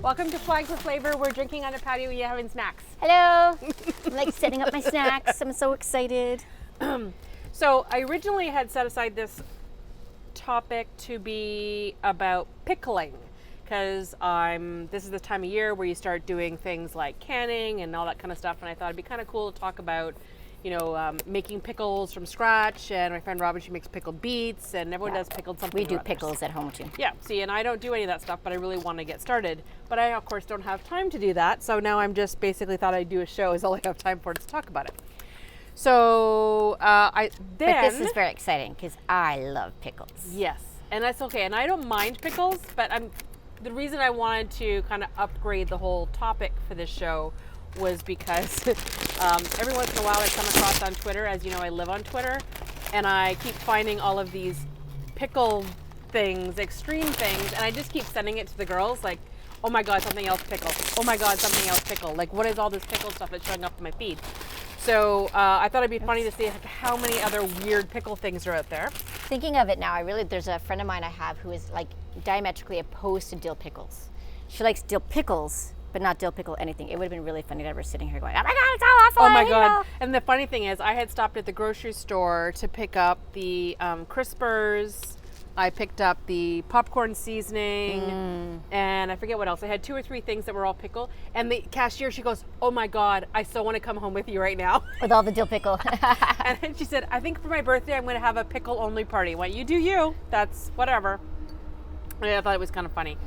Welcome to Flags with Flavor. We're drinking on a patio. We're having snacks. Hello. I'm like setting up my snacks. I'm so excited. So I originally had set aside this topic to be about pickling, because this is the time of year where you start doing things like canning and all that kind of stuff, and I thought it'd be kind of cool to talk about, making pickles from scratch. And my friend Robin, she makes pickled beets, and everyone does pickled something. We do pickles at home too. Yeah, see, and I don't do any of that stuff, but I really want to get started. But I, of course, don't have time to do that, so now I'm just basically thought I'd do a show is all I have time for to talk about it. So But this is very exciting because I love pickles. Yes, and that's okay. And I don't mind pickles, but the reason I wanted to kind of upgrade the whole topic for this show was because every once in a while I come across on Twitter, as you know, I live on Twitter, and I keep finding all of these pickle things, extreme things, and I just keep sending it to the girls, like, oh my God, something else pickle. Oh my God, something else pickle. Like, what is all this pickle stuff that's showing up in my feed? So I thought it'd be funny to see how many other weird pickle things are out there. Thinking of it now, there's a friend of mine I have who is like diametrically opposed to dill pickles. She likes dill pickles, but not dill pickle anything. It would have been really funny to have her sitting here going, oh my God, it's all awful. Oh my God. And the funny thing is, I had stopped at the grocery store to pick up the crispers. I picked up the popcorn seasoning, and I forget what else. I had 2 or 3 things that were all pickle. And the cashier, she goes, oh my God, I so want to come home with you right now. With all the dill pickle. And then she said, I think for my birthday, I'm going to have a pickle only party. Well, you do you. That's whatever. And I thought it was kind of funny.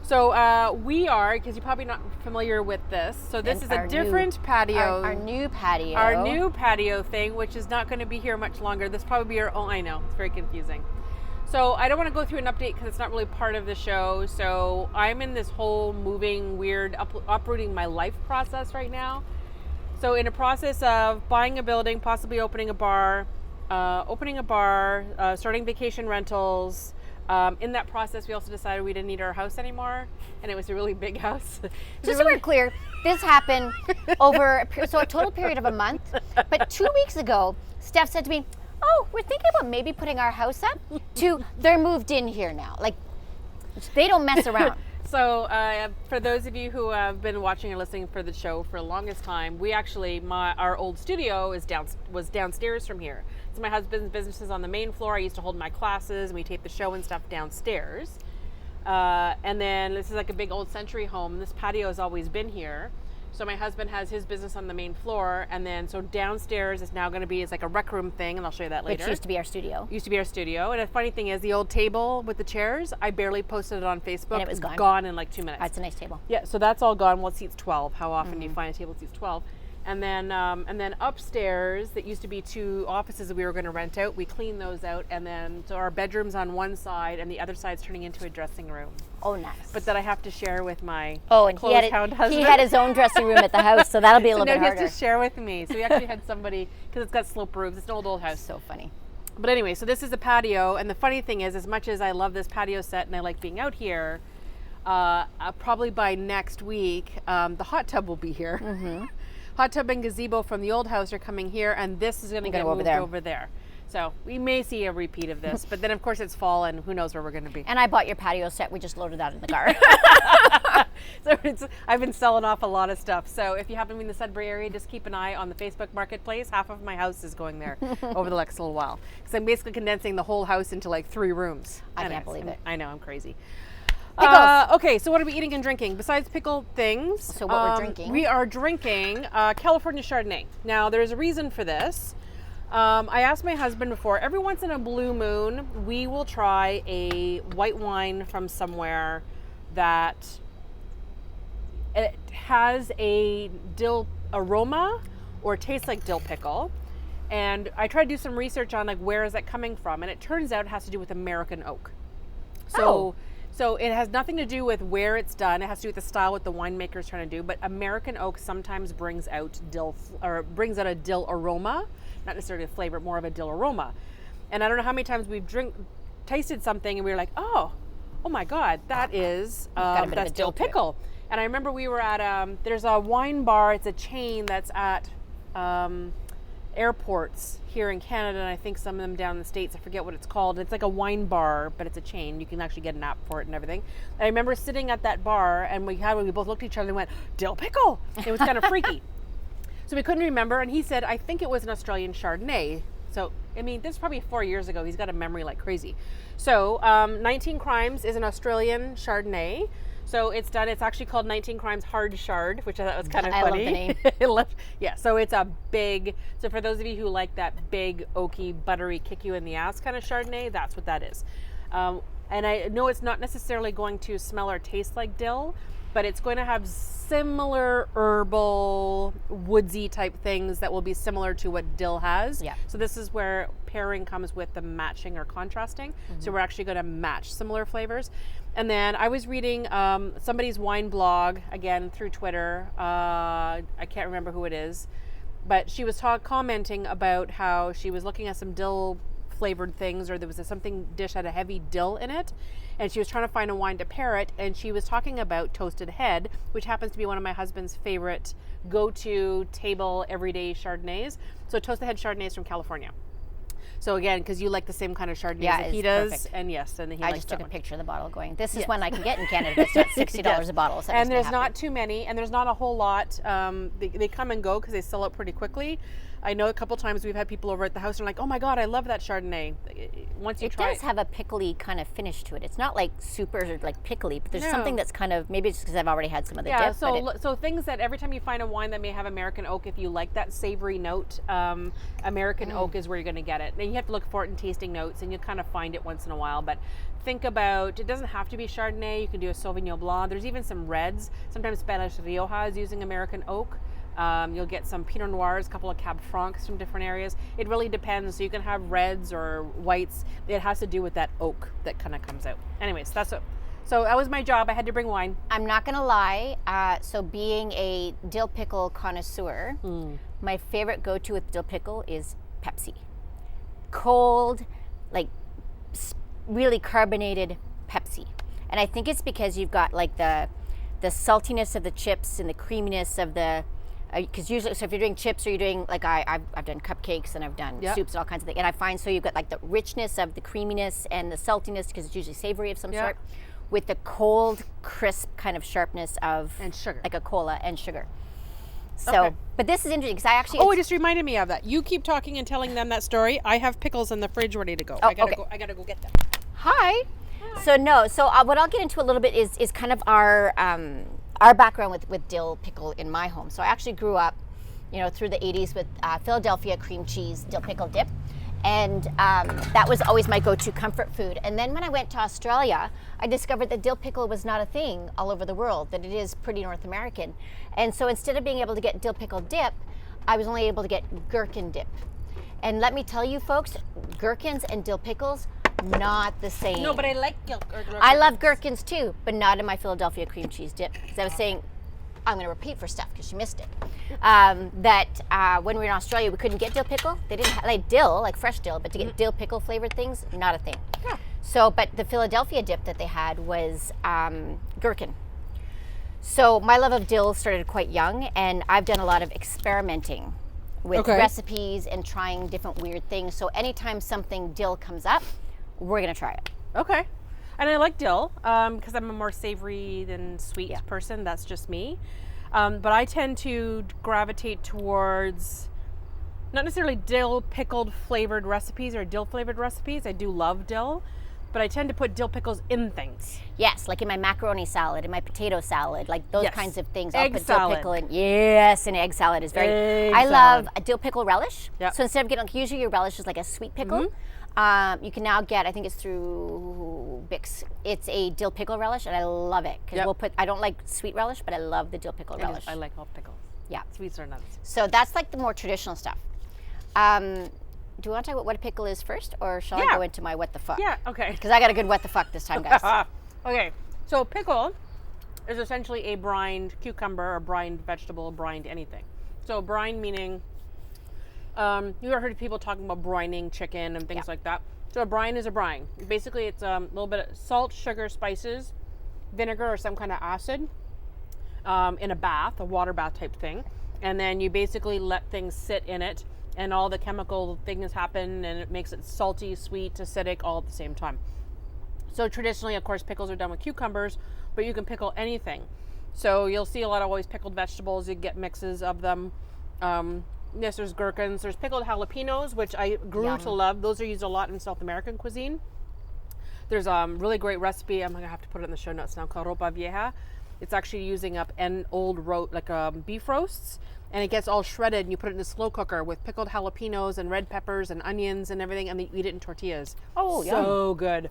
So we are, because you're probably not familiar with this, so this is a different patio. Our new patio. Our new patio thing, which is not going to be here much longer. This probably be I know, it's very confusing. So I don't want to go through an update because it's not really part of the show. So I'm in this whole moving, weird, uprooting my life process right now. So in a process of buying a building, possibly opening a bar, starting vacation rentals. In that process, we also decided we didn't need our house anymore, and it was a really big house. Just so we're clear, this happened over a total period of a month. But 2 weeks ago, Steph said to me, oh, we're thinking about maybe putting our house up they're moved in here now. Like, they don't mess around. So for those of you who have been watching or listening for the show for the longest time, we actually, our old studio was downstairs from here. So my husband's business is on the main floor. I used to hold my classes, and we tape the show and stuff downstairs. And then this is like a big old century home. This patio has always been here. So my husband has his business on the main floor, and then so downstairs is now going to be like a rec room thing, and I'll show you that later. Which used to be our studio. And the funny thing is, the old table with the chairs, I barely posted it on Facebook. And it was gone in like 2 minutes. That's a nice table. Yeah, so that's all gone. Well, it seats 12. How often do you find a table that seats 12? And then upstairs, that used to be 2 offices that we were going to rent out. We cleaned those out, and then so our bedroom's on one side, and the other side's turning into a dressing room. Oh, nice. But that I have to share with my and closed-hound husband. He had his own dressing room at the house, so that'll be a little bit harder. He has to share with me. So we actually had somebody, because it's got slope roofs. It's an old house. So funny. But anyway, so this is the patio, and the funny thing is, as much as I love this patio set and I like being out here, probably by next week, the hot tub will be here. Mm-hmm. Hot tub and gazebo from the old house are coming here, and this is going to get moved over there. So we may see a repeat of this, but then of course it's fall, and who knows where we're going to be. And I bought your patio set. We just loaded that in the car. So I've been selling off a lot of stuff. So if you happen to be in the Sudbury area, just keep an eye on the Facebook Marketplace. Half of my house is going there over the next little while, because I'm basically condensing the whole house into like 3 rooms. I can't believe it. I know, I'm crazy. Pickles. Okay, so what are we eating and drinking besides pickle things? So what we're drinking? We are drinking California Chardonnay. Now, there's a reason for this. I asked my husband before, every once in a blue moon, we will try a white wine from somewhere that it has a dill aroma or tastes like dill pickle. And I tried to do some research on like where is that coming from, and it turns out it has to do with American oak. So it has nothing to do with where it's done. It has to do with the style, what the winemaker's trying to do. But American oak sometimes brings out a dill aroma, not necessarily a flavor, more of a dill aroma. And I don't know how many times we've tasted something and we were like, oh my God, that is that's dill pickle. And I remember we were at there's a wine bar. It's a chain that's at airports here in Canada, and I think some of them down in the States. I forget what it's called. It's like a wine bar, but it's a chain. You can actually get an app for it and everything. And I remember sitting at that bar, and we both looked at each other and went, Dill Pickle. It was kind of freaky. So we couldn't remember, and he said, I think it was an Australian Chardonnay. So, I mean, this is probably 4 years ago. He's got a memory like crazy. So, 19 Crimes is an Australian Chardonnay. So it's actually called 19 Crimes Hard Chard, which I thought was kind of funny. I love the name. Yeah, so it's a big, so for those of you who like that big, oaky, buttery, kick you in the ass kind of Chardonnay, that's what that is. And I know it's not necessarily going to smell or taste like dill, but it's going to have similar herbal, woodsy type things that will be similar to what dill has. Yeah. So this is where pairing comes with the matching or contrasting. So we're actually going to match similar flavors. And then I was reading somebody's wine blog, again, through Twitter. I can't remember who it is, but she was commenting about how she was looking at some dill flavored things, or there was something dish had a heavy dill in it, and she was trying to find a wine to pair it, and she was talking about Toasted Head, which happens to be one of my husband's favorite go-to table everyday Chardonnays. So Toasted Head Chardonnay is from California. So again, because you like the same kind of Chardonnay that he does, perfect. and yes, and he I likes just that took a one. picture of the bottle going, this is one I can get in Canada, but it's not $60 a bottle. So And there's not too many, and there's not a whole lot. They come and go because they sell out pretty quickly. I know a couple times we've had people over at the house and are like, oh my God, I love that Chardonnay. Once you try it. It does have a pickly kind of finish to it. It's not like super like pickly, but there's something that's kind of, maybe it's because I've already had some of the dip. So things that every time you find a wine that may have American oak, if you like that savory note, American oak is where you're going to get it. And you have to look for it in tasting notes, and you kind of find it once in a while. But think about, it doesn't have to be Chardonnay. You can do a Sauvignon Blanc. There's even some reds. Sometimes Spanish Rioja is using American oak. You'll get some Pinot Noirs, a couple of Cab Francs from different areas. It really depends. So you can have reds or whites. It has to do with that oak that kind of comes out. Anyways, so that was my job. I had to bring wine. I'm not going to lie. So being a dill pickle connoisseur, my favorite go-to with dill pickle is Pepsi. Cold, like really carbonated Pepsi. And I think it's because you've got like the saltiness of the chips and the creaminess of the, because usually, so if you're doing chips or you're doing, like I've done cupcakes and I've done soups and all kinds of things, and I find so you've got like the richness of the creaminess and the saltiness, because it's usually savory of some sort, with the cold, crisp kind of sharpness of, and sugar, like a cola and sugar. So, but this is interesting because I actually. Oh, it just reminded me of that. You keep talking and telling them that story. I have pickles in the fridge ready to go. I gotta go get them. Hi. So what I'll get into a little bit is kind of our background with dill pickle in my home. So I actually grew up, through the 80s with Philadelphia cream cheese dill pickle dip. And that was always my go-to comfort food. And then when I went to Australia, I discovered that dill pickle was not a thing all over the world, that it is pretty North American. And so instead of being able to get dill pickle dip, I was only able to get gherkin dip. And let me tell you folks, gherkins and dill pickles, not the same. No, but I like gherkins. I love gherkins too, but not in my Philadelphia cream cheese dip. Because I was saying, I'm going to repeat for Steph because she missed it. When we were in Australia, we couldn't get dill pickle. They didn't have, like dill, like fresh dill, but to get dill pickle flavored things, not a thing. Yeah. So, but the Philadelphia dip that they had was gherkin. So my love of dill started quite young, and I've done a lot of experimenting with recipes and trying different weird things. So anytime something dill comes up, we're going to try it. Okay. And I like dill because I'm a more savory than sweet person. That's just me. But I tend to gravitate towards not necessarily dill pickled flavored recipes or dill flavored recipes. I do love dill, but I tend to put dill pickles in things. Yes, like in my macaroni salad, in my potato salad, like those kinds of things. Egg I'll put salad. dill pickle in. Yes, and egg salad is very. Egg I salad. love a dill pickle relish. Yep. So instead of getting, like, usually your relish is like a sweet pickle. You can now get, I think it's through Bix, it's a dill pickle relish, and I love it because I don't like sweet relish, but I love the dill pickle relish. I like all pickles. Yeah. Sweets or nuts. So that's like the more traditional stuff. Do you want to talk about what a pickle is first, or shall I go into my what the fuck? Yeah, okay. Because I got a good what the fuck this time, guys. Okay, so pickle is essentially a brined cucumber or brined vegetable, brined anything. So brine meaning, you ever heard of people talking about brining chicken and things like that? So a brine is a brine. Basically, it's a little bit of salt, sugar, spices, vinegar or some kind of acid in a bath, a water bath type thing. And then you basically let things sit in it, and all the chemical things happen, and it makes it salty, sweet, acidic, all at the same time. So traditionally, of course, pickles are done with cucumbers, but you can pickle anything. So you'll see a lot of always pickled vegetables. You get mixes of them. Yes, there's gherkins. There's pickled jalapenos, which I grew to love. Those are used a lot in South American cuisine. There's a really great recipe. I'm going to have to put it in the show notes now, called ropa vieja. It's actually using up beef roasts, and it gets all shredded, and you put it in a slow cooker with pickled jalapenos and red peppers and onions and everything, and then you eat it in tortillas. Oh, so good.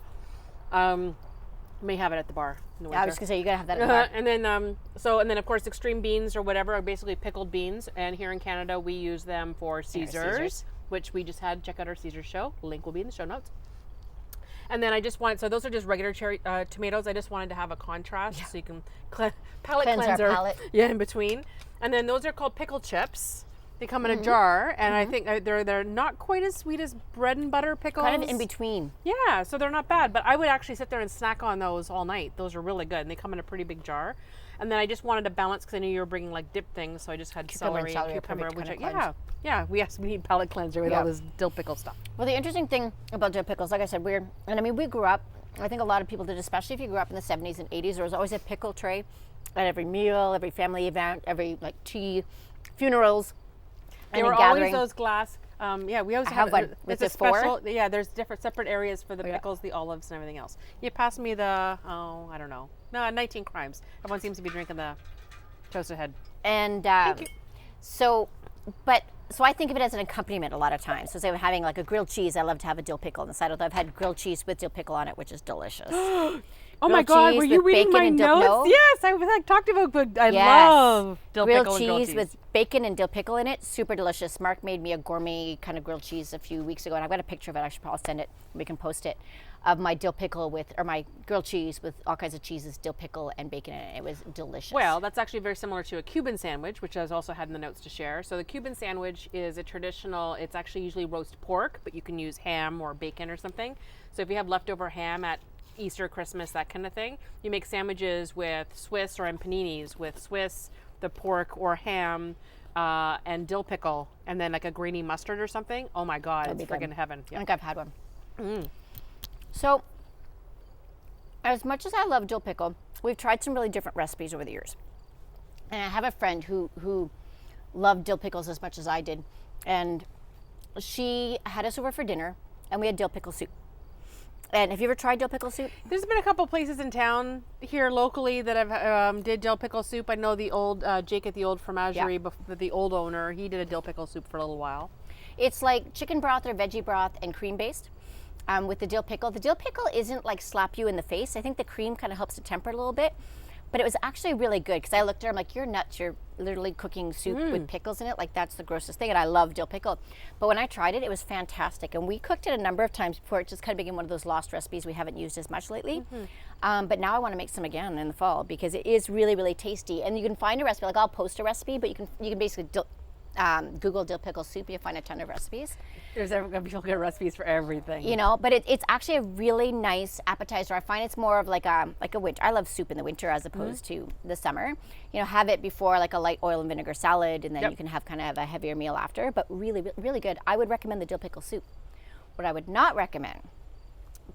May have it at the bar in the winter. I was gonna say you gotta have that at the bar. And then of course extreme beans or whatever are basically pickled beans, and here in Canada we use them for Caesars, which we just had. Check out our Caesars show. Link will be in the show notes. And then I just wanted, so those are just regular cherry tomatoes. I just wanted to have a contrast so you can palate cleanser. Our palate. Yeah, in between. And then those are called pickle chips. They come in a jar, and I think they're not quite as sweet as bread and butter pickles. Kind of in between. Yeah, so they're not bad, but I would actually sit there and snack on those all night. Those are really good, and they come in a pretty big jar. And then I just wanted to balance, because I knew you were bringing like dip things, so I just had celery and cucumber, which we need palate cleanser with all this dill pickle stuff. Well, the interesting thing about dill pickles, like I said, we grew up, I think a lot of people did, especially if you grew up in the 70s and 80s, there was always a pickle tray at every meal, every family event, every like tea, funerals. There were always those glass. We always have one with the four. Yeah, there's different separate areas for the pickles, the olives, and everything else. You pass me the 19 Crimes. Everyone seems to be drinking the toasted head. And so I think of it as an accompaniment a lot of times. So say I'm having like a grilled cheese, I love to have a dill pickle on the side. Although I've had grilled cheese with dill pickle on it, which is delicious. Oh my God, were you reading my notes? Yes, I was like talking about, but I love dill pickle and grilled cheese with bacon and dill pickle in it. Super delicious. Mark made me a gourmet kind of grilled cheese a few weeks ago, and I've got a picture of it. I should probably send it. We can post it, of my dill pickle or my grilled cheese with all kinds of cheeses, dill pickle and bacon in it. It was delicious. Well, that's actually very similar to a Cuban sandwich, which I also had in the notes to share. So the Cuban sandwich is a traditional, it's actually usually roast pork, but you can use ham or bacon or something. So if you have leftover ham at Easter, Christmas, that kind of thing, you make sandwiches with Swiss or paninis with Swiss, the pork or ham, and dill pickle, and then like a grainy mustard or something. Oh my God, it's friggin' heaven. I think I've had one. So, as much as I love dill pickle, we've tried some really different recipes over the years. And I have a friend who loved dill pickles as much as I did, and she had us over for dinner, and we had dill pickle soup. And have you ever tried dill pickle soup? There's been a couple places in town here locally that have did dill pickle soup. I know the old Jake at the old fromagerie, the old owner, he did a dill pickle soup for a little while. It's like chicken broth or veggie broth and cream based with the dill pickle. The dill pickle isn't like slap you in the face. I think the cream kind of helps to temper it a little bit. But it was actually really good, because I looked at her, I'm like, you're nuts. You're literally cooking soup with pickles in it. Like, that's the grossest thing. And I love dill pickle. But when I tried it, it was fantastic. And we cooked it a number of times before. It just kind of became one of those lost recipes we haven't used as much lately. But now I want to make some again in the fall, because it is really, really tasty. And you can find a recipe. Like, I'll post a recipe, but you can basically Google dill pickle soup. You'll find a ton of recipes. There's you'll get recipes for everything. You know, but it's actually a really nice appetizer. I find it's more of like a winter. I love soup in the winter as opposed to the summer. You know, have it before like a light oil and vinegar salad, and then you can have kind of a heavier meal after. But really, really good. I would recommend the dill pickle soup. What I would not recommend,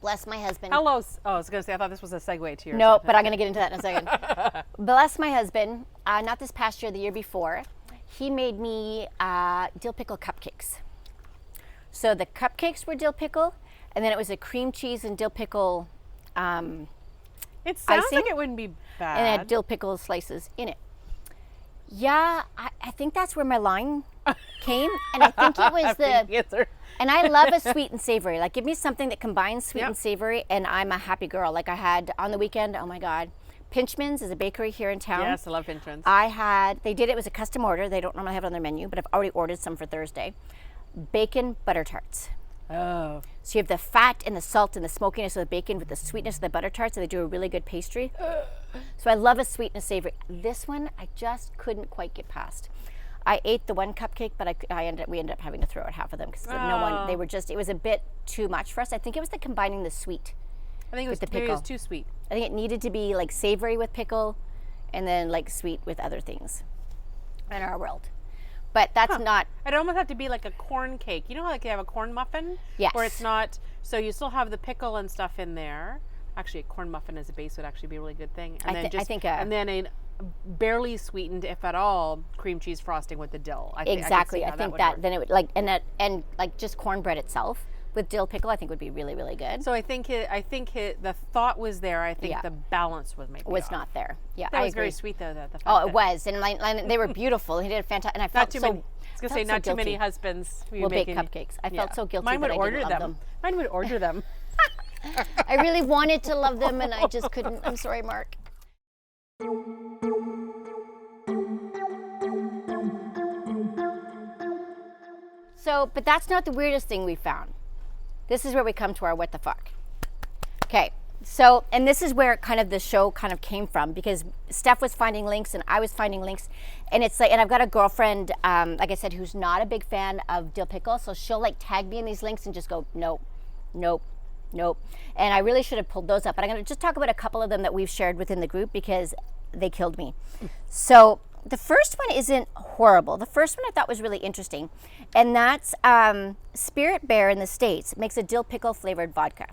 bless my husband. I was going to say, I thought this was a segue to your. No, but I'm going to get into that in a second. Bless my husband. Not this past year, the year before. He made me dill pickle cupcakes. So the cupcakes were dill pickle, and then it was a cream cheese and dill pickle it sounds icing, like it wouldn't be bad. and it had dill pickle slices in it. Yeah, I think that's where my line came, and I think it was the. And I love a sweet and savory. Like, give me something that combines sweet and savory, and I'm a happy girl. Like, I had on the weekend, oh my God, Pinchman's is a bakery here in town. Yes, I love Pinchman's. It was a custom order. They don't normally have it on their menu, but I've already ordered some for Thursday. Bacon butter tarts. Oh. So you have the fat and the salt and the smokiness of the bacon with the sweetness of the butter tarts, so they do a really good pastry. So I love a sweet and a savory. This one, I just couldn't quite get past. I ate the one cupcake, but we ended up having to throw out half of them, because it was a bit too much for us. I think it was the combining the sweet. I think it was too sweet. I think it needed to be like savory with pickle, and then like sweet with other things in our world. but that's not. It'd almost have to be like a corn cake. You know how like you have a corn muffin? Yes. Where it's not, so you still have the pickle and stuff in there. Actually, a corn muffin as a base would actually be a really good thing. And and then a barely sweetened, if at all, cream cheese frosting with the dill. Exactly. I think that then it would like and like just cornbread itself with dill pickle, I think would be really, really good. So I think the thought was there. I think the balance was maybe off. Not there. Yeah, that I was agree. very sweet though. It was, and they were beautiful. He did a fantastic, and I felt I was gonna say not too many husbands will bake cupcakes. I felt so guilty. Mine would that order I didn't love them. Mine would order them. I really wanted to love them, and I just couldn't. I'm sorry, Mark. So, but that's not the weirdest thing we found. This is where we come to our what the fuck. Okay, so, and this is where kind of the show kind of came from, because Steph was finding links and I was finding links, and it's like, and I've got a girlfriend, like I said, who's not a big fan of dill pickle, so she'll like tag me in these links and just go, nope, nope, nope. And I really should have pulled those up, but I'm gonna just talk about a couple of them that we've shared within the group because they killed me. So the first one isn't horrible. The first one I thought was really interesting, and that's Spirit Bear in the States makes a dill pickle flavored vodka.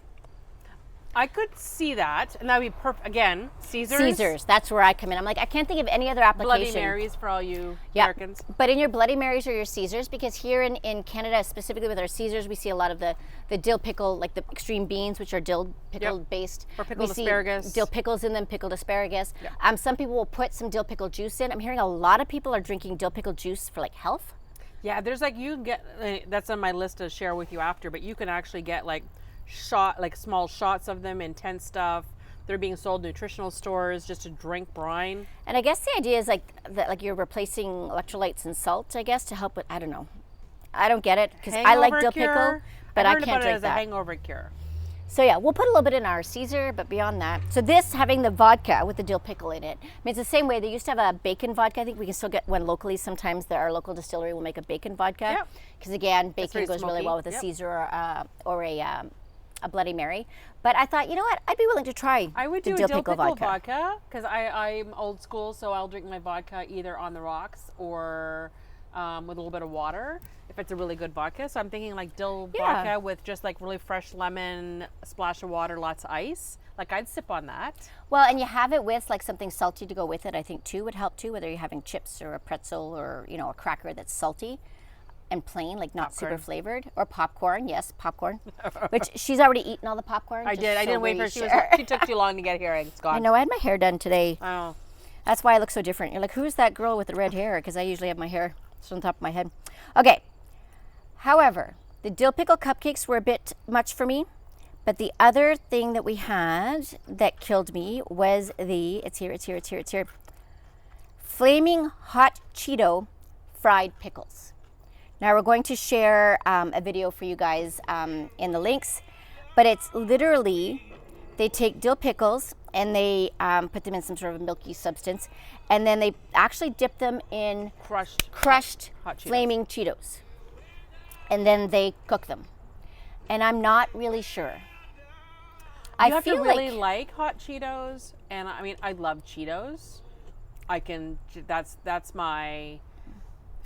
I could see that, and that would be perfect. Again, Caesars. Caesars, that's where I come in. I'm like, I can't think of any other application. Bloody Marys for all you Americans. But in your Bloody Marys or your Caesars, because here in Canada, specifically with our Caesars, we see a lot of the dill pickle, like the extreme beans, which are dill pickle based. Or pickled asparagus. Dill pickles in them, pickled asparagus. Yeah. Some people will put some dill pickle juice in. I'm hearing a lot of people are drinking dill pickle juice for like health. Yeah, there's like, you can get, that's on my list to share with you after, but you can actually get like small shots of them in tent stuff. They're being sold in nutritional stores just to drink brine. And I guess the idea is like that, like you're replacing electrolytes and salt, I guess, to help with, I don't know. I don't get it, because I like dill pickle, but I can't drink that. It as a hangover cure. So yeah, we'll put a little bit in our Caesar, but beyond that. So this, having the vodka with the dill pickle in it, I mean, it's the same way. They used to have a bacon vodka. I think we can still get one locally. Sometimes our local distillery will make a bacon vodka. Because again, bacon goes really well with a Caesar or a Bloody Mary. But I thought, you know what? I'd be willing to try I would do the a dill pickle vodka, because I'm old school, so I'll drink my vodka either on the rocks or with a little bit of water if it's a really good vodka. So I'm thinking like dill vodka with just like really fresh lemon, a splash of water, lots of ice. Like I'd sip on that. Well, and you have it with like something salty to go with it, I think too would help too, whether you're having chips or a pretzel or, you know, a cracker that's salty and plain, like not super flavored, or popcorn. Yes, popcorn. Which she's already eaten all the popcorn. I did. I didn't wait for her. She took too long to get here. It's gone. I know. I had my hair done today. Oh. That's why I look so different. You're like, who's that girl with the red hair? Because I usually have my hair on top of my head. Okay. However, the dill pickle cupcakes were a bit much for me. But the other thing that we had that killed me was it's here. Flaming hot Cheeto fried pickles. Now we're going to share a video for you guys in the links, but it's literally, they take dill pickles and they put them in some sort of milky substance, and then they actually dip them in crushed hot flaming Cheetos. And then they cook them. And I'm not really sure. You have to really like hot Cheetos, and I mean, I love Cheetos. That's my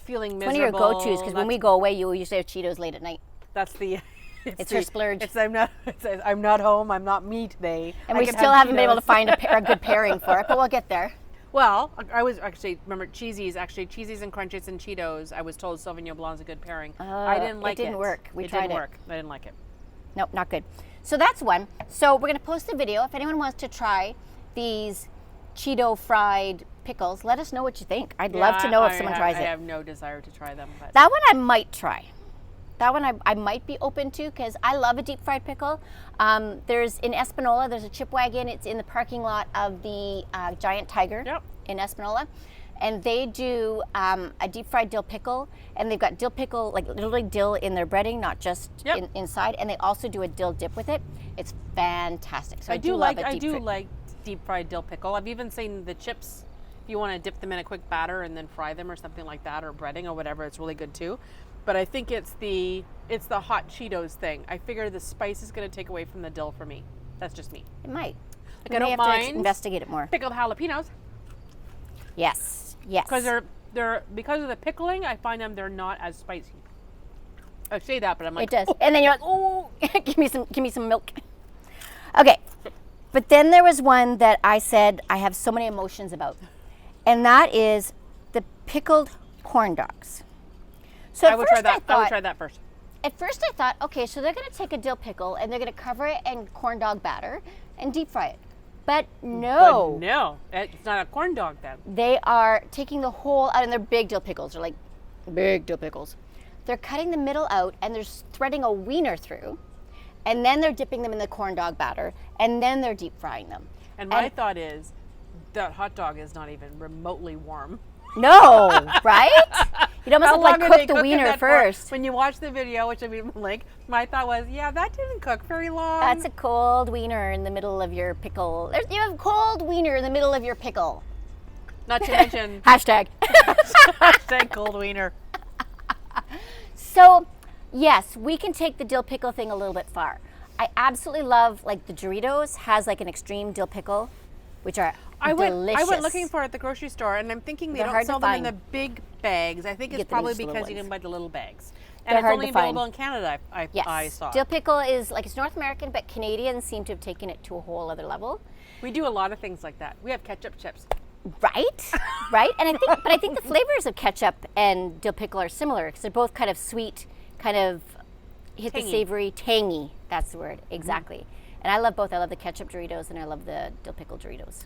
feeling miserable. One of your go-tos, because when we go away, you usually have Cheetos late at night. That's the. It's her splurge. I'm not home. I'm not me today. And we still haven't been able to find a good pairing for it, but we'll get there. Well, I was actually, remember Cheesies and Crunchies and Cheetos. I was told Sauvignon Blanc is a good pairing. I didn't like it. It didn't work. We tried it. It didn't work. I didn't like it. Nope, not good. So that's one. So we're going to post the video. If anyone wants to try these Cheeto fried pickles, let us know what you think. I'd love to know if someone tries it. I have no desire to try them. But that one I might try. That one I might be open to, because I love a deep fried pickle. There's in Espanola, there's a chip wagon. It's in the parking lot of the Giant Tiger in Espanola. And they do a deep fried dill pickle, and they've got dill pickle, like literally dill in their breading, not just inside. And they also do a dill dip with it. It's fantastic. So I do like deep fried dill pickle. I've even seen the chips. If you want to dip them in a quick batter and then fry them or something like that, or breading or whatever, it's really good too. But I think it's the hot Cheetos thing. I figure the spice is going to take away from the dill for me. That's just me. It might. Like, I don't mind to investigate it more. Pickled jalapenos. Yes. Yes. Because they're because of the pickling, I find they're not as spicy. I say that, but I'm like, it does. And then you're like, oh, give me some milk. Okay. But then there was one that I said I have so many emotions about. And that is the pickled corn dogs. So I would try that. I would try that first. At first I thought, okay, so they're going to take a dill pickle and they're going to cover it in corn dog batter and deep fry it. But no. But no, it's not a corn dog then. They are taking the whole out, and they're big dill pickles. They're like big dill pickles. They're cutting the middle out and they're threading a wiener through, and then they're dipping them in the corn dog batter, and then they're deep frying them. And my thought is that hot dog is not even remotely warm. No, right? You'd almost have like cook the wiener first. When you watch the video, which I mean, like, my thought was, yeah, that didn't cook very long. That's a cold wiener in the middle of your pickle. You have cold wiener in the middle of your pickle. Not to mention hashtag cold wiener. So, yes, we can take the dill pickle thing a little bit far. I absolutely love, like, the Doritos has like an extreme dill pickle, which are delicious. I went looking for it at the grocery store, and I'm thinking they don't sell them in the big bags. I think it's probably because you can buy the little bags. And it's only available in Canada, I saw. Dill pickle is, like, it's North American, but Canadians seem to have taken it to a whole other level. We do a lot of things like that. We have ketchup chips. Right, right. And I think the flavors of ketchup and dill pickle are similar because they're both kind of sweet, kind of hit the savory, tangy. That's the word, exactly. Mm-hmm. And I love both. I love the ketchup Doritos and I love the dill pickle Doritos.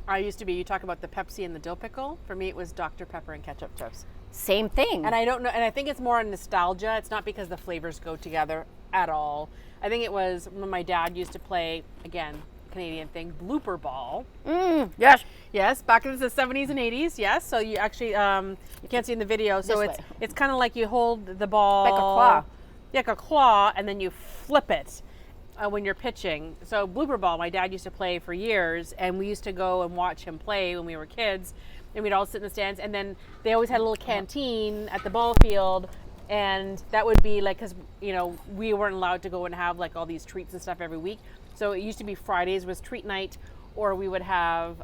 You talk about the Pepsi and the dill pickle. For me, it was Dr. Pepper and ketchup chips. Same thing. And I don't know, and I think it's more nostalgia. It's not because the flavors go together at all. I think it was when my dad used to play, again, Canadian thing, blooper ball. Yes. Yes, back in the 70s and 80s, yes. So you actually, you can't see in the video. So it's kind of like you hold the ball. Like a claw. Like a claw, and then you flip it. When you're pitching. So blooper ball, my dad used to play for years, and we used to go and watch him play when we were kids, and we'd all sit in the stands, and then they always had a little canteen at the ball field, and that would be like, because, you know, we weren't allowed to go and have like all these treats and stuff every week. So it used to be Fridays was treat night, or we would have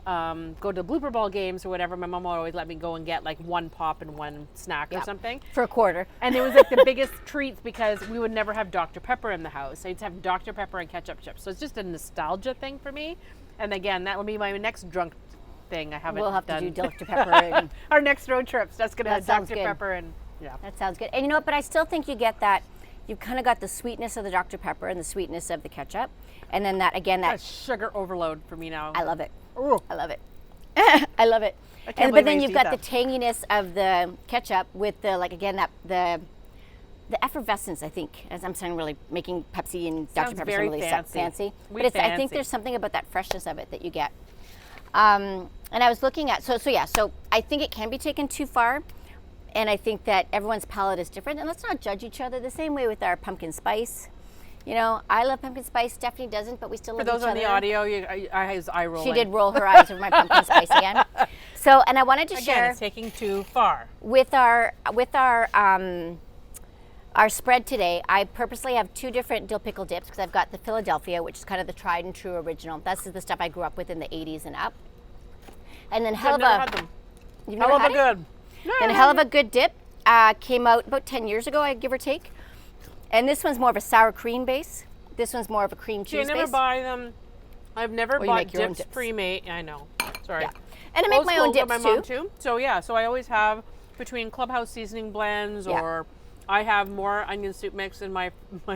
go to blooper ball games or whatever. My mom would always let me go and get like one pop and one snack or something. For a quarter. And it was like the biggest treats because we would never have Dr. Pepper in the house. So you'd have Dr. Pepper and ketchup chips. So it's just a nostalgia thing for me. And again, that will be my next drunk thing. I haven't done. We'll have to do Dr. Pepper. And our next road trips. That's going to have Dr. good. Pepper and That sounds good. And you know what? But I still think you get that. You've kind of got the sweetness of the Dr. Pepper and the sweetness of the ketchup. And then that sugar overload for me now. I love it. Ooh. I love it. I love it. But then you've got the tanginess of the ketchup with the, like, again, the effervescence, I think, as I'm saying, really making Pepsi and Dr. Pepper really fancy. But I think there's something about that freshness of it that you get. And I was looking at, so I think it can be taken too far. And I think that everyone's palate is different. And let's not judge each other the same way with our pumpkin spice. You know, I love pumpkin spice. Stephanie doesn't, but we still love each other. For those on the audio, I was eye rolling. She did roll her eyes over my pumpkin spice again. So, and I wanted to share. It's taking too far. With our spread today, I purposely have two different dill pickle dips because I've got the Philadelphia, which is kind of the tried and true original. That's the stuff I grew up with in the 80s and up. And then I've never had them. You've never had good. Then Hell of a Good dip came out about 10 years ago, give or take. And this one's more of a sour cream base. This one's more of a cream cheese base. I never buy them. I've never bought dips pre-made. I know. Sorry. Yeah. And I make my own dips my mom too. So so I always have between Clubhouse seasoning blends or I have more onion soup mix in my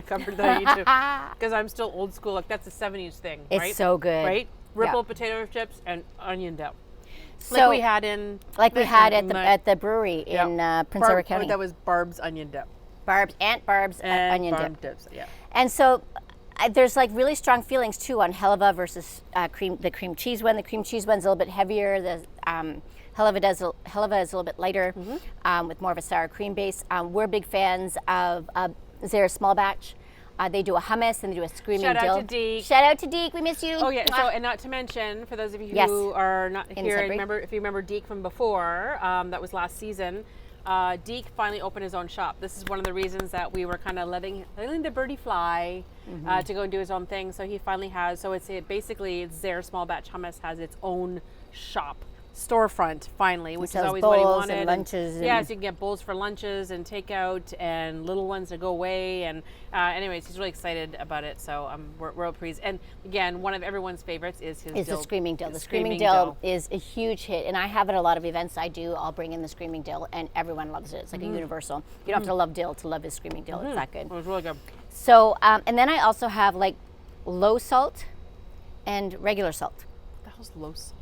cupboard than I used to because I'm still old school. Like that's a 70s thing, right? It's so good. Right? Ripple potato chips and onion dip. So, like we had at the brewery in Prince Edward County. That was Barb's onion dip. Aunt Barb's onion dip. Dips, yeah. And so there's like really strong feelings too on Helva versus the cream cheese one. The cream cheese one's a little bit heavier. The Helva is a little bit lighter with more of a sour cream base. We're big fans of Zara Small Batch. They do a hummus and they do a screaming dill. Shout out to Deke. Shout out to Deke. We miss you. Oh yeah. So and not to mention for those of you who are not here, if you remember Deke from before, that was last season. Deke finally opened his own shop. This is one of the reasons that we were kind of letting the birdie fly to go and do his own thing. So he finally has. So basically Zare Small Batch Hummus has its own shop storefront finally, which is sells always what he bowls wanted. and lunches yeah, and- so you can get bowls for lunches and takeout and little ones that go away. And anyways, he's really excited about it. So we're real pleased. And again, one of everyone's favorites is his the Screaming Dill. his The Screaming Dill is a huge hit, and I have it at a lot of events I do. I'll bring in the Screaming Dill, and everyone loves it. It's like a universal. You don't have to love dill to love his Screaming Dill. It's that good. It was really good. So, and then I also have like low salt and regular salt. What the hell's low salt?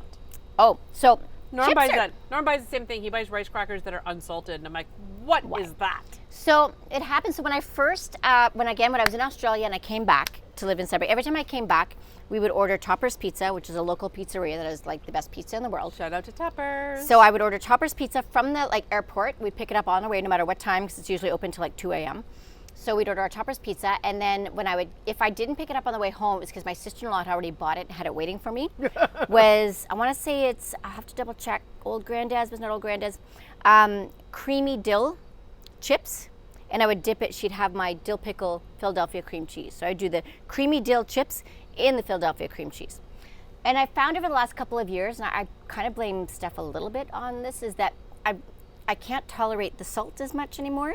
Oh, so Norm chips buys are- that. Norm buys the same thing. He buys rice crackers that are unsalted, and I'm like, what is that? So it happened. So when I first, when I was in Australia and I came back to live in Sudbury, every time I came back, we would order Topper's Pizza, which is a local pizzeria that is like the best pizza in the world. Shout out to Tuppers. So I would order Topper's Pizza from the like airport. We'd pick it up on the way, no matter what time, because it's usually open till like 2 a.m. So we'd order our Topper's Pizza, and then when if I didn't pick it up on the way home, it's because my sister-in-law had already bought it and had it waiting for me. I want to say I have to double check, Old Granddad's, but not Old Granddad's, creamy dill chips, and I would dip it. She'd have my dill pickle Philadelphia cream cheese. So I'd do the creamy dill chips in the Philadelphia cream cheese. And I found over the last couple of years, and I kind of blame Steph a little bit on this, is that I can't tolerate the salt as much anymore.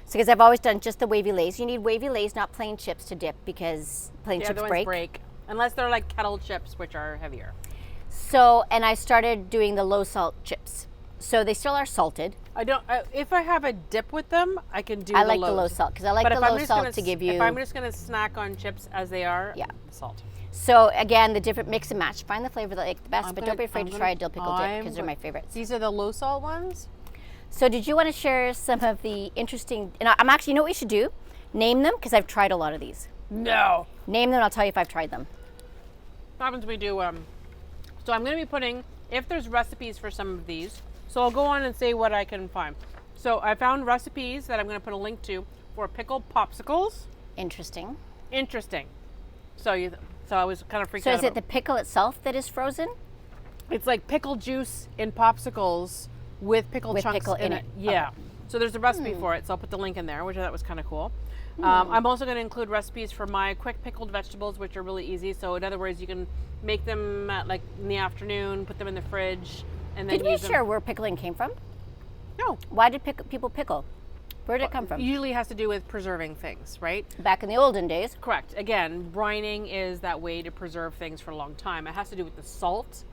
So because I've always done just the wavy lays. You need wavy lays, not plain chips to dip, because plain chips the ones break. Unless they're like kettle chips, which are heavier. So, and I started doing the low salt chips. So they still are salted. I don't. If I have a dip with them, I can do. I like the low salt because I like But the if I'm low just salt gonna to give you. If I'm just gonna snack on chips as they are, Yeah. salt. So again, the different mix and match. Find the flavor that like the best, I'm but gonna- don't be afraid I'm to gonna- try a dill pickle dip I'm because they're go- my favorites. These are the low salt ones. So did you want to share some of the interesting? And I'm actually, you know what we should do? Name them because I've tried a lot of these. No. Name them, and I'll tell you if I've tried them. What happens we do? So I'm gonna be putting, if there's recipes for some of these, so I'll go on and say what I can find. So I found recipes that I'm gonna put a link to for pickled popsicles. Interesting. Interesting. So I was kind of freaked So out is it about the pickle itself that is frozen? It's like pickle juice in popsicles with pickle With chunks pickle in it. Yeah. So there's a recipe for it. So I'll put the link in there, which I thought was kind of cool. I'm also going to include recipes for my quick pickled vegetables, which are really easy. So in other words, you can make them like in the afternoon, put them in the fridge, and then Did we use them. share where pickling came from? No. Why did people pickle? Where did it come from? Usually has to do with preserving things, right? Back in the olden days. Correct. Again, brining is that way to preserve things for a long time. It has to do with the salt,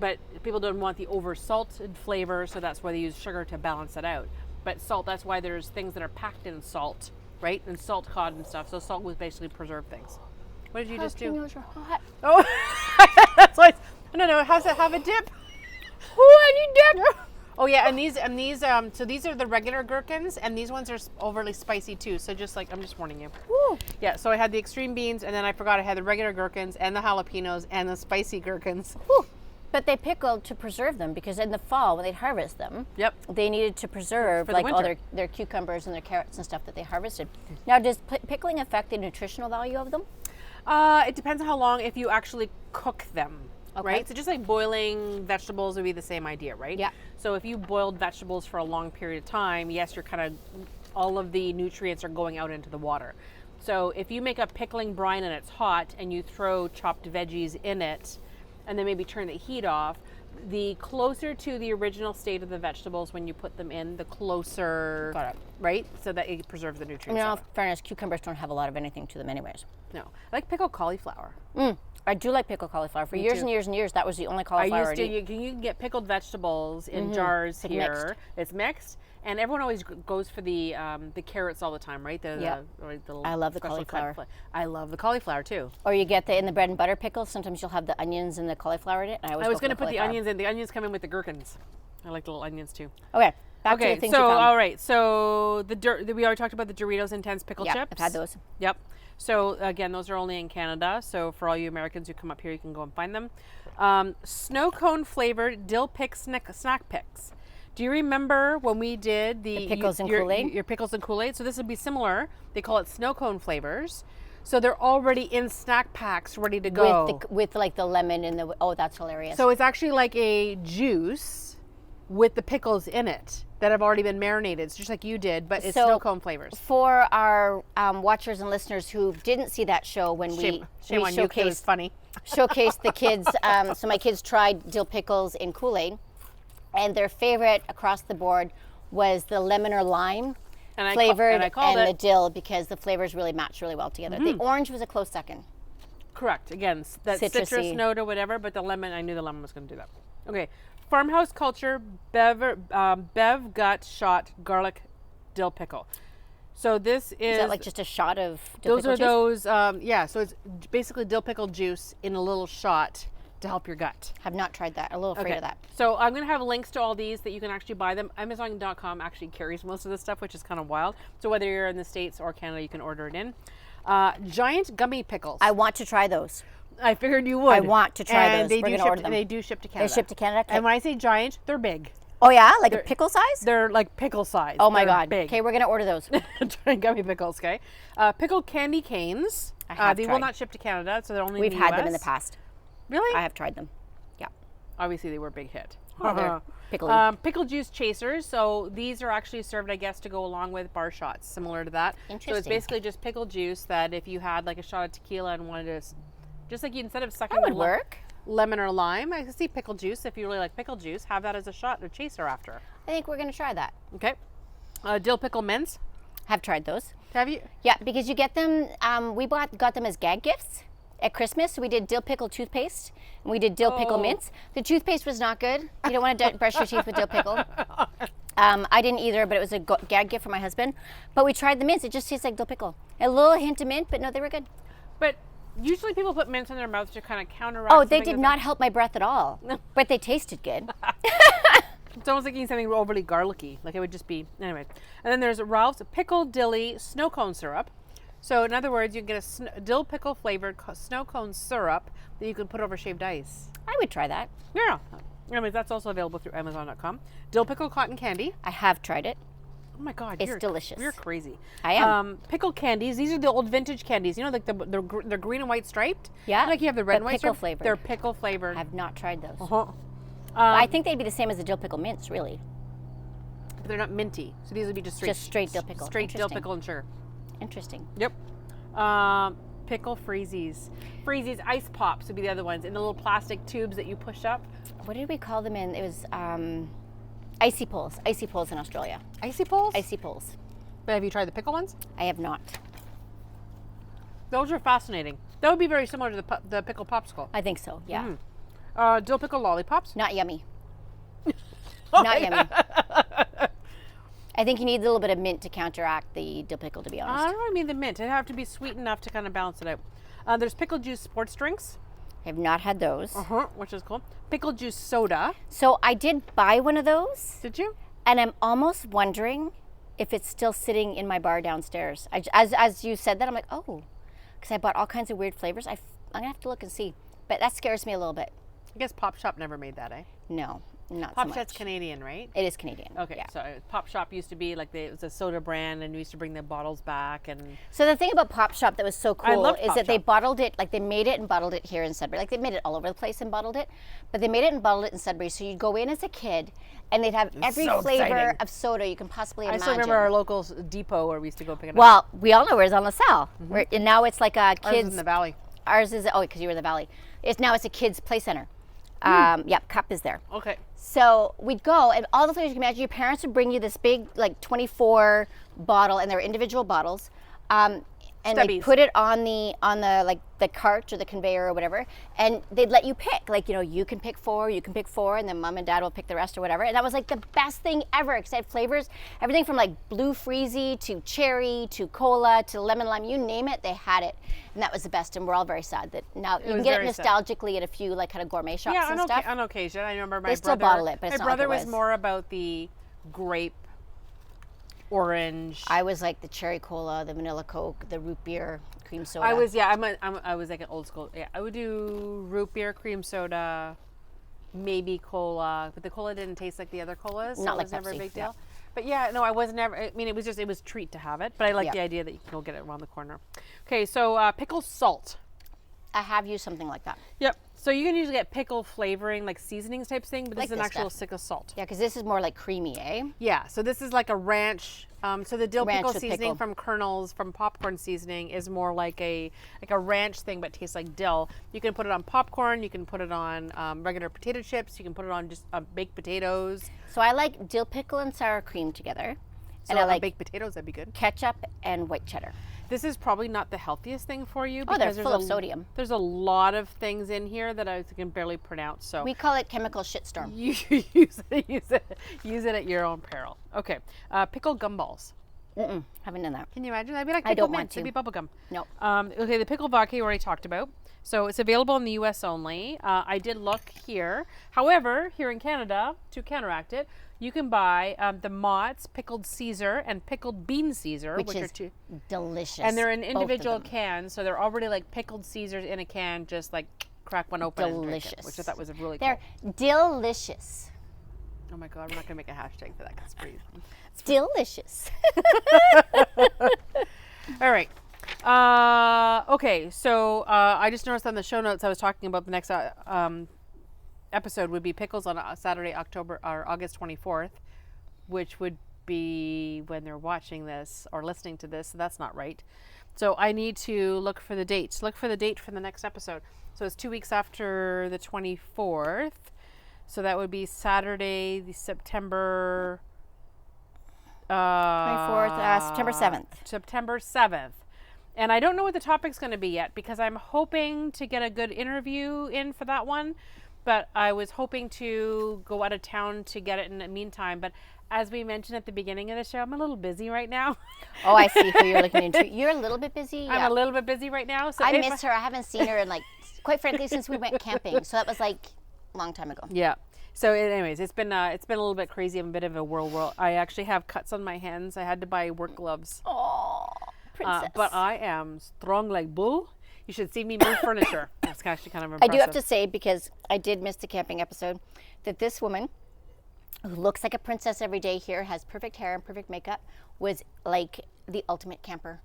but people don't want the over salted flavor, so that's why they use sugar to balance it out. But salt, that's why there's things that are packed in salt, right? And salt cod and stuff. So salt would basically preserve things. What did you just do? Jalapenos are hot. Oh, that's why. No, it has to have a dip. Oh, I need dip. Oh yeah, and these, so these are the regular gherkins, and these ones are overly spicy too. So just like, I'm just warning you. Woo. Yeah, so I had the extreme beans, and then I forgot I had the regular gherkins and the jalapenos and the spicy gherkins. Whew. But they pickled to preserve them because in the fall when they'd harvest them, Yep. they needed to preserve For the like all winter. their cucumbers and their carrots and stuff that they harvested. Now, does pickling affect the nutritional value of them? It depends on how long, if you actually cook them, Okay. right? So just like boiling vegetables would be the same idea, right? Yeah. So if you boiled vegetables for a long period of time, yes, you're kind of, all of the nutrients are going out into the water. So if you make a pickling brine and it's hot and you throw chopped veggies in it and then maybe turn the heat off, the closer to the original state of the vegetables when you put them in, the closer, Got it. right? So that it preserves the You nutrients. know, of in fairness, cucumbers don't have a lot of anything to them anyways. it. No. I like pickled cauliflower. I do like pickled cauliflower. For years too. and years and years, that was the only I cauliflower used to. I'd eat. You can get pickled vegetables in jars Like here. mixed. It's mixed, and everyone always goes for the carrots all the time, right? Yep. The I love the special cut cauliflower. I love the cauliflower too. Or you get in the bread and butter pickles. Sometimes you'll have the onions and the cauliflower in it. And I was going going to put the onions in. The onions come in with the gherkins. I like the little onions too. Okay, back to Okay, the things so you found. all right, so we already talked about the Doritos Intense pickle Yeah, chips. I've had those. Yep. So again, those are only in Canada. So for all you Americans who come up here, you can go and find them. Snow cone flavored dill pick snack picks. Do you remember when we did the pickles and your, Kool-Aid? Your pickles and Kool-Aid. So this would be similar. They call it snow cone flavors. So they're already in snack packs, ready to go. With like the lemon and the that's hilarious. So it's actually like a juice with the pickles in it that have already been marinated. It's just like you did, but it's So- snow cone flavors. for our watchers and listeners who didn't see that show when Shame we on you, 'cause it was showcased funny. showcased the kids. So my kids tried dill pickles in Kool-Aid, And their favorite across the board was the lemon or lime And flavored I called and the it dill, because the flavors really match really well together. The orange was a close second. correct. Again, that citrus Citrusy. note or whatever, but the lemon, I knew the lemon was going to do that. Okay, Farmhouse Culture Bev Gut Shot Garlic Dill Pickle. So this Is that like just a shot of dill those pickle are juice? those, yeah, so it's basically dill pickle juice in a little shot to help your gut. Have not tried that. A little afraid of that. So I'm going to have links to all these that you can actually buy them. Amazon.com actually carries most of this stuff, which is kind of wild. So whether you're in the States or Canada, you can order it in. Giant gummy pickles. I want to try those. I figured you would. I want to try And those. They We're do gonna order ship. them. They do ship to Canada. They ship to Canada? Okay. And when I say giant, they're big. Oh yeah, like a pickle size? They're like pickle size. Oh my They're God. big. Okay, we're gonna order those. Giant gummy pickles. Okay. Pickle candy canes. I have they will tried. not ship to Canada, so they're only. We've in the had them in US. the past. Really? I have tried them. Yeah. Obviously, they were a big hit. Oh, they're pickly. Pickle juice chasers. So these are actually served, I guess, to go along with bar shots, similar to that. So it's Interesting. basically just pickle juice that if you had like a shot of tequila and wanted to, just like you instead of sucking That would the work. lemon or lime, I can see pickle juice. If you really like pickle juice, have that as a shot or chaser after. I think we're gonna try that. Okay. Dill pickle mints. Have tried those. Have you? Yeah, because you get them. We got them as gag gifts at Christmas. So we did dill pickle toothpaste and we did dill pickle Oh. mints. The toothpaste was not good. You don't want to brush your teeth with dill pickle. I didn't either, but it was a gag gift for my husband. But we tried the mints. It just tastes like dill pickle. A little hint of mint, but no, they were good. But usually people put mints in their mouth to kind of counteract. Oh, they something did that's- not help my breath at all. But they tasted good. It's almost like eating something overly garlicky. Like it would just be, anyway. And then there's Ralph's Pickle Dilly Snow Cone Syrup. So in other words, you can get a dill pickle flavored snow cone syrup that you can put over shaved ice. I would try that. Yeah. I mean, that's also available through Amazon.com. Dill pickle cotton candy. I have tried it. Oh my God. It's delicious. You're crazy. I am. Pickle candies. These are the old vintage candies. You know, like they're green and white striped. Yeah, Like you have the red but and white pickle striped. flavored. They're pickle flavored. I have not tried those. Uh-huh. I think they'd be the same as the dill pickle mints, really. But they're not minty. So these would be just straight dill pickle. Straight dill Interesting. pickle and sugar. Interesting. Yep. Pickle freezies. Freezies, ice pops would be the other ones in the little plastic tubes that you push up. What did we call them in? It was icy poles. Icy poles in Australia. Icy poles? Icy poles. But have you tried the pickle ones? I have not. Those are fascinating. That would be very similar to the pickle popsicle. I think so. Yeah. Dill pickle lollipops. Not yummy. Not yummy. I think you need a little bit of mint to counteract the dill pickle, to be I honest. don't really mean the mint. It'd have to be sweet enough to kind of balance it out. There's pickle juice sports drinks, I have not had those. which is cool. Pickle juice soda. So I did buy one of those, Did you? and I'm almost wondering if it's still sitting in my bar downstairs. As you said that, I'm like, oh, because I bought all kinds of weird flavors. I'm gonna have to look and see, but that scares me a little bit. I guess Pop Shop never made that, eh? No, not Pop so Shop's much. Canadian, right? It is Canadian. Okay, Yeah. so Pop Shop used to be like it was a soda brand, and we used to bring the bottles back. And So the thing about Pop Shop that was so cool loved is Pop that they Shop. bottled it, like they made it and bottled it here in Sudbury. Like they made it all over the place and bottled it, but they made it and bottled it in Sudbury. So you'd go in as a kid, and they'd have every so flavor exciting. of soda you can possibly I imagine. still remember our local depot where we used to go pick it up. Well, we all know where it's on LaSalle, and now it's like a Ours is kids. in the valley. Ours is because you were in the valley. It's a kids play center. Yep, Cup is there. Okay. So we'd go, and all the flavors you can imagine. Your parents would bring you this big, like 24 bottle, and they were individual bottles. And they Stubbies. put it on the like the cart or the conveyor or whatever, and they'd let you pick. Like, you can pick four, and then mom and dad will pick the rest or whatever. And that was like the best thing ever, because it had flavors, everything from like blue freezy to cherry to cola to lemon lime, you name it, they had it. And that was the best, and we're all very sad that now you can was get it very sad. nostalgically at a few like kind of gourmet shops Yeah, and stuff. on occasion. I remember my They still brother. bottle it, but it's my not like brother it was was. more about the grape, orange. I was like the cherry cola, the vanilla Coke, the root beer, cream soda. I was like an old school. Yeah, I would do root beer, cream soda, maybe cola, but the cola didn't taste like the other colas. So Not it like was never a Pepsi, big yeah. deal. But yeah, no, I was never. I mean, it was a treat to have it. But I like Yeah. the idea that you can go get it around the corner. Okay, so pickle salt. I have used something like that. Yep. So you can usually get pickle flavoring, like seasonings type thing, but Like this is an this actual stuff. stick of salt. Yeah, because this is more like creamy, eh? Yeah. So this is like a ranch So the dill Ranch pickle with seasoning pickle. from Colonel's, from popcorn seasoning, is more like a ranch thing, but tastes like dill. You can put it on popcorn. You can put it on regular potato chips. You can put it on just baked potatoes. So I like dill pickle and sour cream together. So And I like baked potatoes. That'd be good. ketchup and white cheddar. This is probably not the healthiest thing for you. Oh, they're because full of sodium. There's a lot of things in here that I can barely pronounce. So We call it chemical shitstorm. you use it at your own peril. Okay, pickled gumballs. Haven't done that. Can you imagine? That'd be like I don't pickled want mints. It'd be to. bubble gum. No. Okay, the pickle vodka you already talked about. So it's available in the U.S. only. I did look here. However, here in Canada, to counteract it, you can buy the Mott's pickled Caesar and pickled bean Caesar, which are is two, delicious. and they're in both of individual them. cans. So they're already like pickled Caesars in a can, just like crack one open and drink it, Delicious. which I thought was really They're cool. delicious. Oh my god, we're not gonna make a hashtag for that because it's pretty. Delicious. All right. Okay, so I just noticed on the show notes I was talking about the next episode would be pickles on Saturday, August 24th, which would be when they're watching this or listening to this. So that's not right. So I need to look for the date. Look for the date for the next episode. So it's 2 weeks after the 24th. So that would be Saturday, the September 24th, September 7th. September 7th. And I don't know what the topic's going to be yet because I'm hoping to get a good interview in for that one. But I was hoping to go out of town to get it in the meantime. But as we mentioned at the beginning of the show, I'm a little busy right now. Oh, I see who you're looking into. You're a little bit busy. I'm a little bit busy right now. So I if miss her. I haven't seen her in quite frankly, since we went camping. So that was a long time ago. Yeah. So anyways, it's been a little bit crazy. I'm a bit of a whirl. I actually have cuts on my hands. I had to buy work gloves. Oh, princess. But I am strong like bull. You should see me move furniture. That's actually kind of impressive. I do have to say, because I did miss the camping episode, that this woman, who looks like a princess every day here, has perfect hair and perfect makeup, was like the ultimate camper.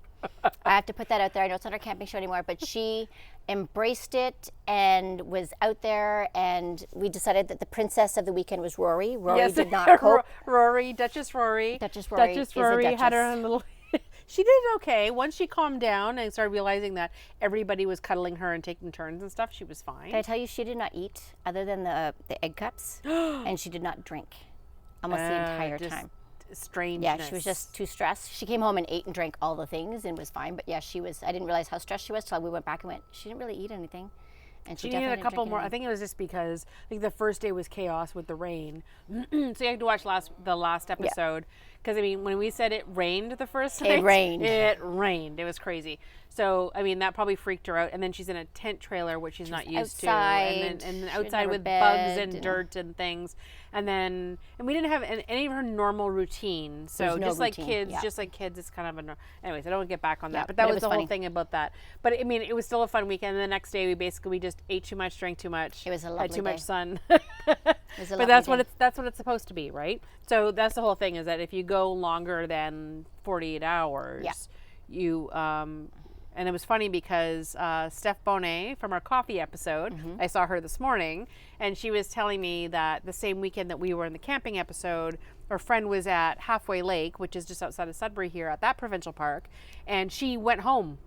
I have to put that out there. I know it's not our camping show anymore, but she embraced it and was out there, and we decided that the princess of the weekend was Rory. Rory did not cope. Rory, Duchess Rory. Duchess Rory is a Rory had her duchess. own little... She did okay. Once she calmed down and started realizing that everybody was cuddling her and taking turns and stuff, she was fine. Did I tell you she did not eat other than the egg cups, and she did not drink almost the entire time. Strangeness. Yeah, she was just too stressed. She came home and ate and drank all the things and was fine. But yeah, she was. I didn't realize how stressed she was till we went back and went. She didn't really eat anything, and She definitely needed a didn't couple drink more. I anything. think it was just because I think the first day was chaos with the rain. So you have to watch the last episode because I mean when we said it rained the first night, It rained. It rained. It was crazy. So I mean that probably freaked her out. And then she's in a tent trailer which she's not used outside. to, and then She didn't outside have her with bed bugs and and- dirt and things. And we didn't have any of her normal routine. So There's no just like routine, kids, yeah. just like kids, it's kind of a. Anyways, I don't get back on that, Yeah, but that but it was was the whole funny. thing about that. But I mean, it was still a fun weekend. And the next day, we just ate too much, drank too much. It was a had lovely too much day. sun. was a But lovely that's day. what it's supposed to be, right? So that's the whole thing is that if you go longer than 48 hours, Yeah. you and it was funny because Steph Bonet from our coffee episode, I saw her this morning, and she was telling me that the same weekend that we were in the camping episode, her friend was at Halfway Lake, which is just outside of Sudbury here at that provincial park, and she went home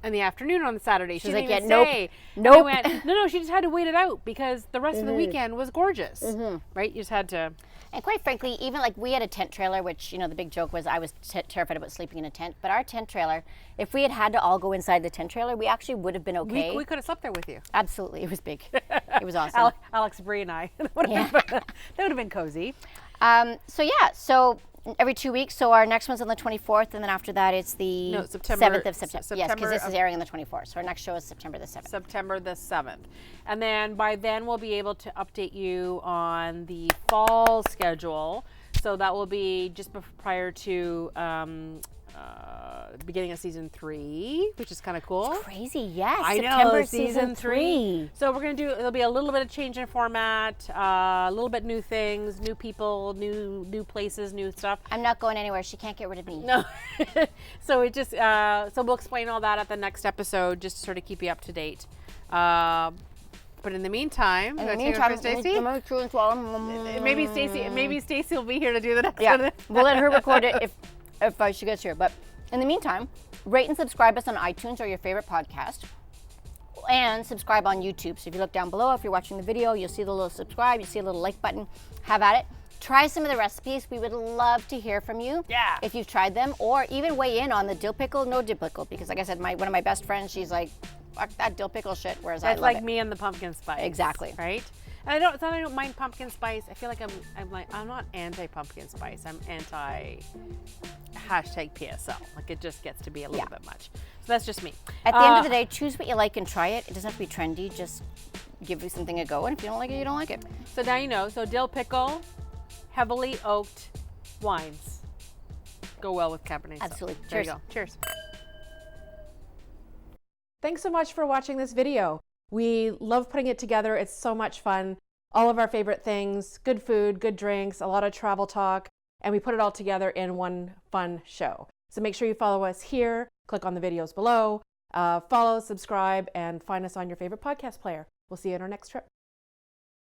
in the afternoon on the Saturday. She She's didn't like, even yeah, nope, stay. nope. And I went, no, she just had to wait it out because the rest of the weekend was gorgeous, right? You just had to. And quite frankly, even we had a tent trailer, which, the big joke was I was terrified about sleeping in a tent. But our tent trailer, if we had to all go inside the tent trailer, we actually would have been okay. We could have slept there with you. Absolutely. It was big. It was awesome. Alex, Bree, and I. that would have been cozy. So every 2 weeks. So our next one's on the 24th, and then after that it's the September- 7th of September. Yes, because this is airing on the 24th. So our next show is September the 7th. September the 7th. And then by then we'll be able to update you on the fall schedule. So that will be just prior to beginning of season 3, which is kind of cool. Crazy, yes. I September know, season 3. So we're going to it'll be a little bit of change in format, a little bit new things, new people, new places, new stuff. I'm not going anywhere. She can't get rid of me. No. So it just, so we'll explain all that at the next episode just to sort of keep you up to date. But in the meantime, Stacy? Maybe Stacy will be here to do the next one. Yeah, we'll let her record it. if she gets here. But in the meantime, rate and subscribe us on iTunes or your favorite podcast. And subscribe on YouTube. So if you look down below, if you're watching the video, you'll see the little subscribe, you see a little like button. Have at it. Try some of the recipes. We would love to hear from you. Yeah. If you've tried them, or even weigh in on the dill pickle, no dill pickle. Because like I said, one of my best friends, she's like, fuck that dill pickle shit, whereas I That's love like it. me and the pumpkin spice. Exactly. Right? And it's not I don't mind pumpkin spice. I feel like I'm not anti-pumpkin spice. I'm anti #PSL. Like it just gets to be a little bit much. So that's just me. At the end of the day, choose what you like and try it. It doesn't have to be trendy. Just give you something a go. And if you don't like it, you don't like it. So now you know. So dill pickle, heavily oaked wines go well with Cabernet Sauvignon. Absolutely. There you go. Cheers. Thanks so much for watching this video. We love putting it together. It's so much fun. All of our favorite things, good food, good drinks, a lot of travel talk, and we put it all together in one fun show. So make sure you follow us here, click on the videos below, follow, subscribe, and find us on your favorite podcast player. We'll see you on our next trip.